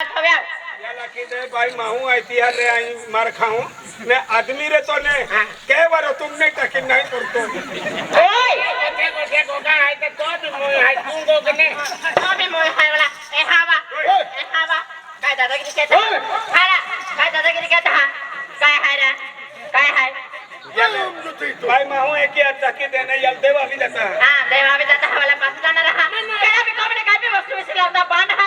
भाई माहू आई थी रे आई मार खाऊं ने आदमी रे तो ने के बारो तुमने टकी नहीं करतो ओए देखो का है तो भी मोय है तू को कने तो भी मोय है वाला ए हावा काय दादागिरी कहता हारा काय दादागिरी कहता काय है रे काय है भाई माहू एक ही टकी देने यल देवा भी जाता है हां देवा भी जाता है वाला पास जाना रहा केड़ा भी कमरे काय भी वस्तु से लाता बांध है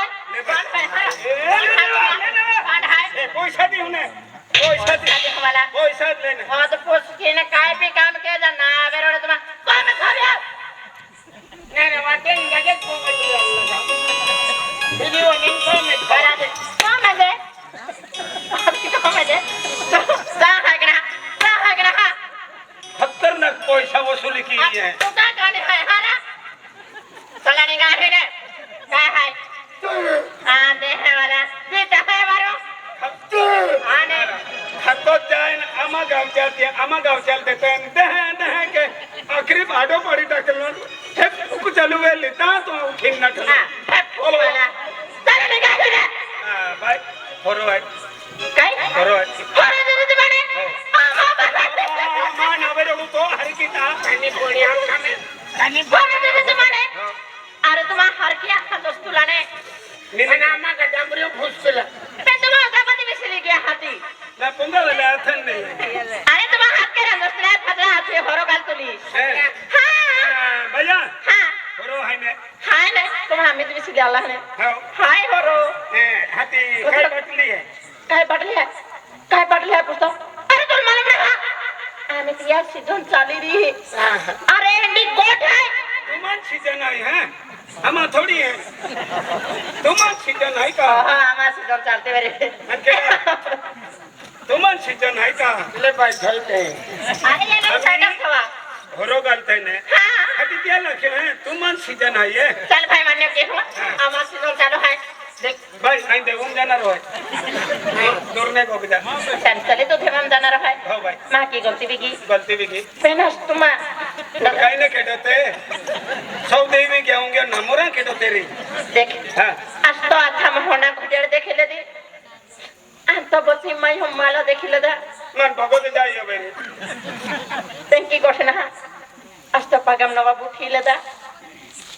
पैसा दी उन्हें पैसा दी हमारा पैसा लेने हां तो पोस के ने काय पे काम के जाना बेरोड तुम कोई में खाया नहीं वाटे लगे को वीडियो नहीं को में करा दे को में दे सा है ना खतरनाक पैसा वसूली की है तो का गाने है हारा चला नहीं गाने ने काय है हां दे है वाला ये तो है वारो आने खतो जाए आमा गांव चलते दह के आखिरी भाडो पड़ी टकलो हे कुक चलू वे लेता तो उठिन न ठला ओ वाला चल नहीं गाने हां भाई होरो है काय होरो है होरो दे बने मान आवे रो तो हर की ता कनी कोड़ी हम खाने कनी होरो दे बने अरे तुम हर किया दोस्त लाने निना मा का डमरियो फुसला पे तुम उदापति मिसली गया हाथी ना पंगा वाला अथन नहीं अरे तुम हाथ के रंगसला फतरा हाथ से होरो गाल तुली हां भैया हां होरो है ने हाय ने तुम हमें मिसली अल्लाह ने हाय होरो हाथी काय बटली है काय बटली है पूछो अरे तुम मालूम रहा हमें तो यार सीजन चली रही है अरे एंडी गोट है तुमन सीजन आई है हमा थोड़ी है तुमन सीजन है का हां हमारा सीजन चलते मेरे तुमन सीजन है का ले भाई चलते अरे ये ना साइड खवा होरो गलते ने हां हटी क्या लखे हैं तुमन सीजन है ये चल भाई मान्य के हूं हमारा सीजन चालू है देख भाई आई देवम जाना रोय दूरने को बिदा चले तो थे हम जाना रहा है हो भाई मां की गलती भी की पेनस तुम काई ने केडते सब देवी गेऊंगे नमोरा केडो तेरी देख हां आज तो अच्छा होना खुदेड़ देखे ले दी आज तो बसी मैं हम माला देखे ले दा मन भगवत जाइयो बेरे तेंकी घोषणा आज तो पगम नवाब उठी ले दा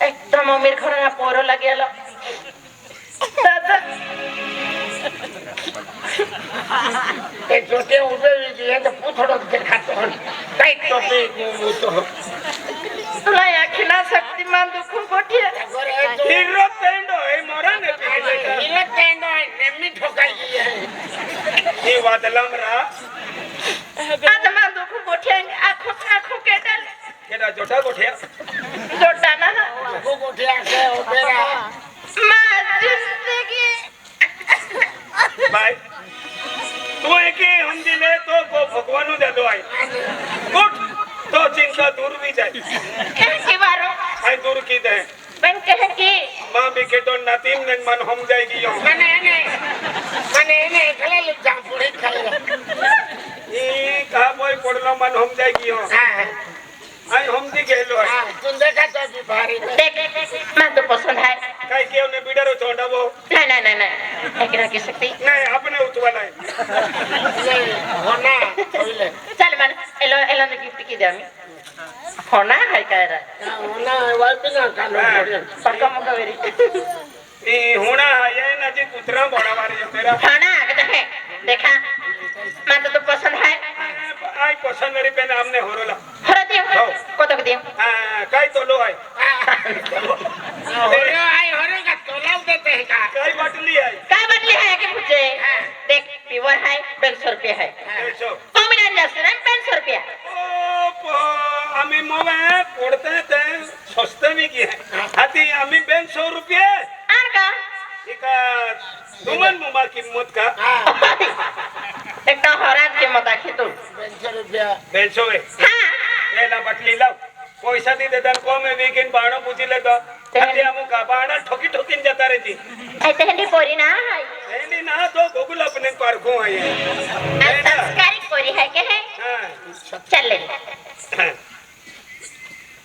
एकदम अमीर घर ना पोरो लगेलो दादा ते छोटे उबे ये तो पूछड़ो दिखातो काई टोपी वो तो तुला याखिना शक्तिमान दुखो गोठिया हीरो टेंडो ए मोरा ने हीरो टेंडो नेमी ठोकाई है ये वादलम रा आदमा दुखो गोठिया आंखों के डाल केडा जोटा गोठिया जोटा ना दुखो गोठिया से ओपेरा मां जिंदगी भाई तू एक ही हम दिले तो को भगवानु दे दो आई उठ तो चिंता दूर भी जाए कैसे बारो आई दूर की दे बन कहे कि मां भी के तो नातिम ने मन हम जाएगी यो मने खले ले जा पूरी खाएगा ई का बोई पड़लो मन हम जाएगी यो हां आई हम दी गेलो है हां तुम देखा तो भी भारी देख मैं तो पसंद है काई के ने बिडरो छोड़ा वो नहीं एक ना की सकती नहीं अपने उतवाला है नहीं होना बोले चल मन एलो ने गिफ्ट की दे हमें होना है कह रहा होना वाइप ना कानो पक्का मका वेरी ई होना है ये ना जी कुतरा बड़ा वाली है तेरा होना है देखा मैं तो पसंद है आई पसंद मेरी पे हमने होरोला हरा दियो को तो दियो काई तो लो आई होरो आई होरो का तोलाव देते हैं का काई बटली आई काय बदली है के पूछे देख प्योर है 500 रुपया है 150 कॉम्बिनेशन रेस्टोरेंट 500 रुपया ओ आमी मोवे पड़ते थे सस्ते में की है हाथी आमी 200 रुपये आर का इका तुमन मुमा कीमत का एक तो हरान के मत आखी तू 200 रुपया 200 है हां ले ला बटली लाओ पैसा दी देदन को में वीकेंड बाणो पूछी ले तो हाथी हमु का बाणा ठोकी जाता रे जी ऐसे हंडी पोरी ना है हंडी ना तो गोकुल अपने पर को है ये संस्कारी पोरी है के है हां चल ले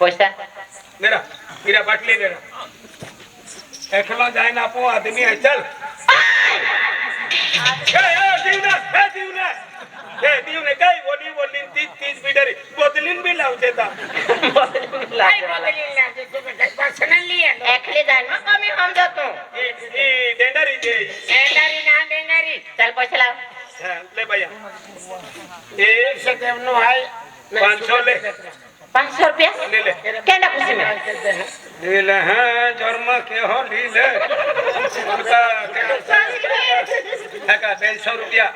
पैसा मेरा बटली दे रहा एकलो जाए ना पो आदमी है चल देऊ नाही काय बोली बोलली तीच बिडरी बदलीन बी लावते ता काय बदलीन लागते तुम्ही काय पर्सनली एकले जाईल मग कमी हम जातो डेंडारी डेंगारी चल पैसे लाव ले भैया एक से देवनो है 500 ले 500 रुपया ले ले केना खुशी में ले ले हां जर्मा के हो ले ले उनका का 200 रुपया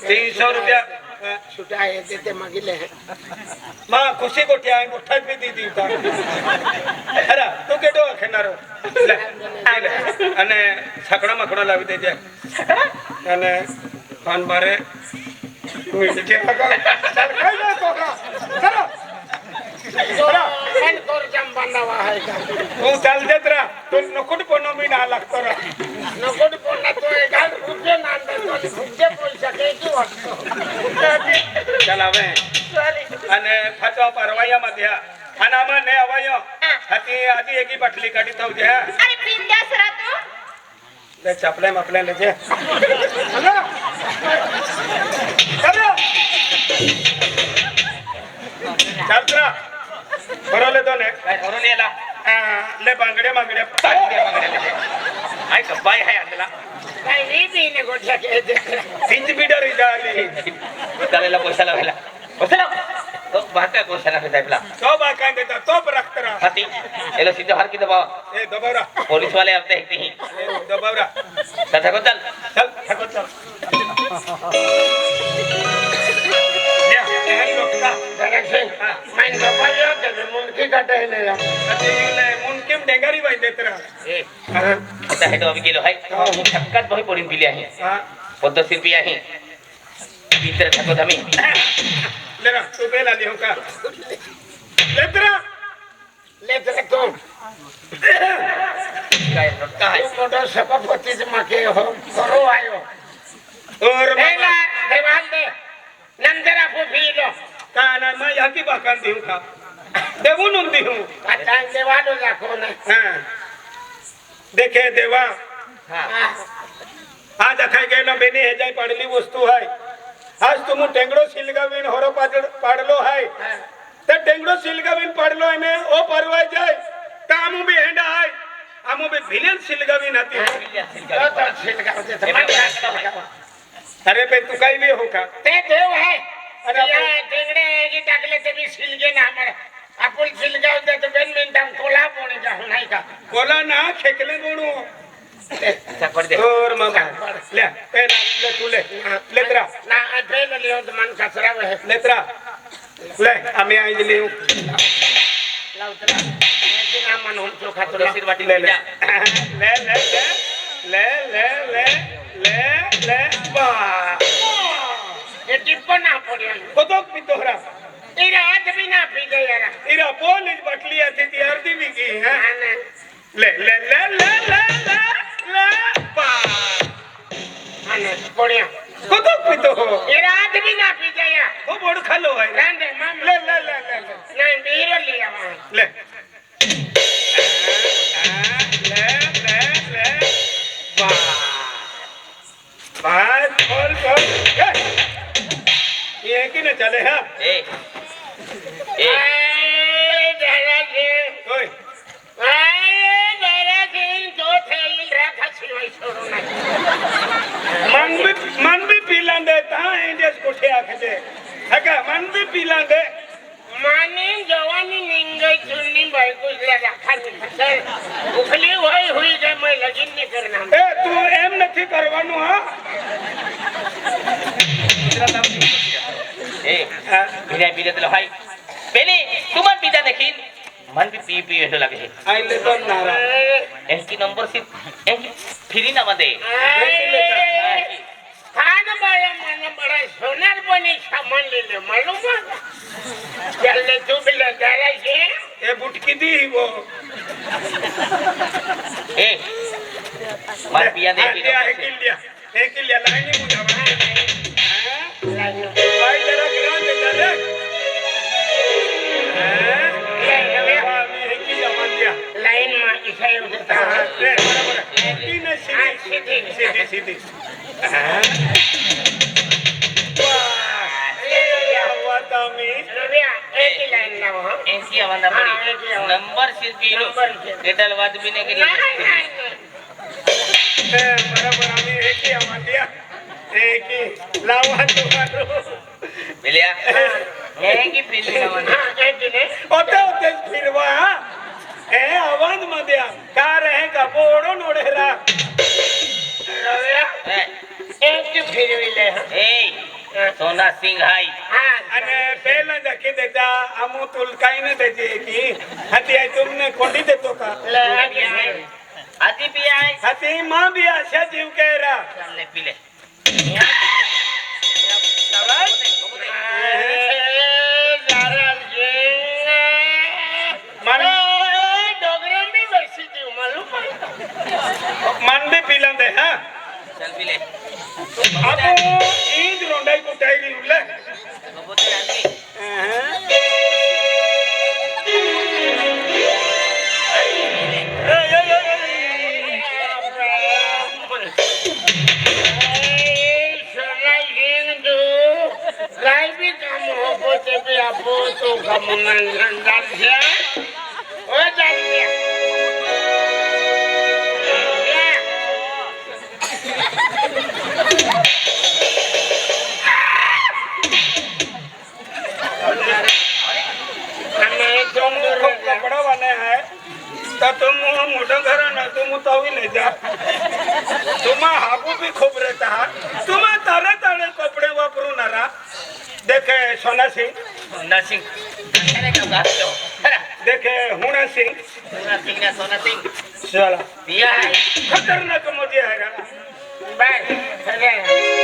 300 रुपया छुटा है देते मागिले है मां खुशी को ठ्या मुठ्ठा भी दी दी का अरे तू केडो खेनारो ले ले અને છકડા મકડા લાવી દેજે અને પાન બારે મીઠે લગા ચાલ ખાઈ લે છોકરા ચલો मन कोर जम बनवा है का तू चाल देत रा तू नकुट कोनो मी ना लागतो रा नकोड पोना तो गाल खुजे नांद तो खुजे पैसा के की वाटतो ચાલ આવે અને ફટો પરવાયા મધ્યા ખાનામાં ને આવાયો હતી આજી એકી બટલી કાઢી થઉ છે अरे बिंदास रहा तू ले चपले मपले लेजे हेलो हेलो चल त्रा बरोले तो ने काय बरोले आला ले बांगड्या मांगड्या लेजे आई कबाई है अंदला काय नी बीने गोठ्या के दे सिंज बिडरी जाली त्याला पैसा लावायला पैसा लाव तो बाका पैसा लावायला तो बाकां देता तो रखतरा हाती एलो सीधे हर की दबाव ए दबावरा पुलिस वाले आते हैं ही दबावरा तथा को चल चल ठको चल ले ए लोकता डायरेक्शन माइन दबायो के मुंडकी काटे ले या अतिले मुनकिम डेंगारी वाई देतरा ए आता है तो अभी किलो है छक्का बहुत पड़िन बिलिया है हां 15 रुपया है भीतर थको धमी लेरा तू पेला लियो का लेतरा तो काय रक्का है तू मोटो सभापति से माके हो करो आयो और एला देवाल दे नंदरा फुफीलो काना मैं याकी बाकान दिहू का देवू नुन दिहू आता देवालो लाखो ना हां देखे देवा हां आज अखाय गेलो बेनी हे जाय पडली वस्तू है आज तुम टेंगडो सिलगावीन होरो पाडलो है ते टेंगडो सिलगावीन पाडलो ने ओ परवाय जाय तामु भी हेंडा है आमु भी भिलेन सिलगावीन हती तो छिलगाव दे तो अरे बे तू काही भी हो का ते देव है अरे या टेंगडे की टाकले ते भी सिलगे ना हमारा आपण सिलगाव दे तो बेन मिनटाम कोला पोणे जा नाही का कोला ना खेकले गोणू अच्छा कर दे और मामा ले पेन ले तू ले लेतरा ना फेल लियो तो मन कचरा है लेतरा ले आम्ही आई लिहू लावतला ते ना मन हम चोखा तो सिर बाटी ले ले ले ले ले ले ले ले ले बा ये टिप्पो ना पड़े कोतो पितोहरा इरा हाथ भी ना पी गया यार इरा पोलिस बटली थी ती अर्धी भी की है आना ले ले ले ले ले ले ले बा आना पड़े कोतो पितो हो इरा हाथ भी ना पी गया वो बोड़ खालो है रांदे मामा ले ले ले ले ले नहीं बीरो लिया वहां ले ले ले ले बा बात खोल ये कि न चले हां ए ए आए जरा के ओए आए जरा के तो थैली रखा छिवाई छोड़ो ना मन भी पीला देता इंडियस कोठे आखे हका मन भी पीला दे माने जवानी निंगई चुन्नी भाई को रखा नहीं सर उखली हुई गई मैं लगन नहीं करना ए तू एम નથી કરવાનું હા ए बिना पीले तो भाई पहले तुम पीता देखिन मन भी पी ऐसा लगे है આઈ તો નારા इनकी नंबर सिर्फ एक फ्री ना बंदे खान बड़ा मन बड़ा सोनार बनी सामान ले ले मालूम है चल ले तू भी ले जरा से એ બુટકી દી वो ए मार पिया दे ले एक लिया लाइन नहीं बुझावा भाई जरा ग्रां दे जरा लाइन में इसे होता है बराबर की नहीं सीधी सीधी सीधी हाँ? ऐसी आवाज़ पड़ी नंबर सिर्फ हीरो केटल वाद भी नहीं करी बराबर आम्ही एक ही आवाज दिया एक ही लावा तुम्हारो मिलिया एक ही फिल्म होते होते फिरवा ए आवाज मध्ये का रे का बोडो नोडेरा सोना सिंह हाय અને પહેલા જકી દેતા અમુ તુલ કાઈ ન દેજે की हती आई तुमने कोंडी देतो का आदि भी आए हती मां भी आशा जीव केरा चल ले पी ले मन भी पी लेंदे हां चल पी ले अब ईद रोंडाई कुटाई ली उले कबूतर आदमी कपड़ा बने है तो तुम मोटा घर ना तुम तो भी ले जा तुम हाबू भी खूब रहता है तुम तारे तारे कपड़े वापरू नारा देखे सोना सिंह देखे हुणा सिंह ना सोना सिंह चला पिया है खतरनाक मुझे है बस